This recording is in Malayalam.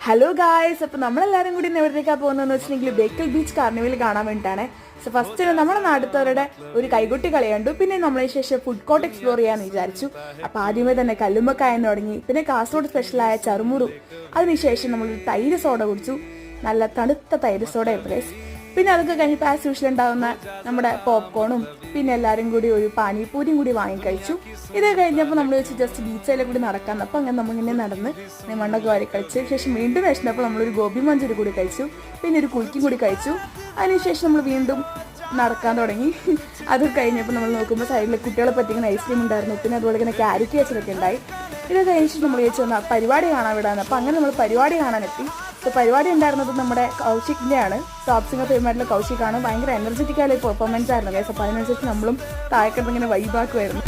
ഹലോ ഗായ്സ്, അപ്പോൾ നമ്മളെല്ലാവരും കൂടി ഇന്ന് എവിടത്തേക്കാണ് പോകുന്നതെന്ന് വെച്ചിട്ടുണ്ടെങ്കിൽ ബേക്കൽ ബീച്ച് കാർണിവൽ കാണാൻ വേണ്ടിയിട്ടാണ്. സോ ഫസ്റ്റ് നമ്മുടെ നാടുത്തവരുടെ ഒരു കൈകൊട്ടി കളി കണ്ടു. പിന്നെ നമ്മളതിന് ശേഷം ഫുഡ് കോർട്ട് എക്സ്പ്ലോർ ചെയ്യാമെന്ന് വിചാരിച്ചു. അപ്പോൾ ആദ്യമേ തന്നെ കല്ലുമ്മക്കായെന്ന് തുടങ്ങി. പിന്നെ കാസർഗോഡ് സ്പെഷ്യലായ ചറുമുറു. അതിനുശേഷം നമ്മളൊരു തൈര് സോഡ കുടിച്ചു. നല്ല തണുത്ത തൈര് സോഡ ഗൈസ്. പിന്നെ അതൊക്കെ കഴിഞ്ഞപ്പോൾ ആസ് യൂഷ്വൽ ഉണ്ടാവുന്ന നമ്മുടെ പോപ്കോണും പിന്നെ എല്ലാവരും കൂടി ഒരു പാനിപൂരിയും കൂടി വാങ്ങിക്കഴിച്ചു. ഇത് കഴിഞ്ഞപ്പോൾ നമ്മൾ വെച്ച് ജസ്റ്റ് ബീച്ചിലെ കൂടി നടക്കാൻ. അപ്പോൾ അങ്ങനെ നമ്മളിങ്ങനെ നടന്ന് മണ്ണൊക്കെ വാരി കഴിച്ച് ശേഷം വീണ്ടും വിശന്നപ്പോൾ നമ്മളൊരു ഗോപി മഞ്ചൂരി കൂടി കഴിച്ചു. പിന്നെ ഒരു കുൽക്കും കൂടി കഴിച്ചു. അതിനുശേഷം നമ്മൾ വീണ്ടും നടക്കാൻ തുടങ്ങി. അത് കഴിഞ്ഞപ്പോൾ നമ്മൾ നോക്കുമ്പോൾ സൈഡിൽ കുട്ടികളെ പറ്റിക്കുന്ന ഐസ്ക്രീം ഉണ്ടായിരുന്നു. പിന്നെ അതുപോലെ തന്നെ ക്യാരറ്റ് വെച്ചതൊക്കെ ഉണ്ടായി. ഇത് കഴിഞ്ഞിട്ട് നമ്മൾ വിളിച്ചു വന്നാൽ പരിപാടി കാണാൻ വിടാന്ന്. അപ്പോൾ അങ്ങനെ നമ്മൾ പരിപാടി കാണാനെത്തി. സോ പരിപാടി ഉണ്ടായിരുന്നത് നമ്മുടെ കൗശിക്കിൻ്റെയാണ്. Top singer ഫേമായിട്ടുള്ള കൗശിക്കാണ്. ഭയങ്കര എനർജറ്റിക് ആയ പെർഫോമൻസ് ആയിരുന്നു ഗൈസ്. അപ്പോൾ അതിനനുസരിച്ച് നമ്മളും താഴെക്കിടന്ന് ഇങ്ങനെ വൈബാക്കുമായിരുന്നു.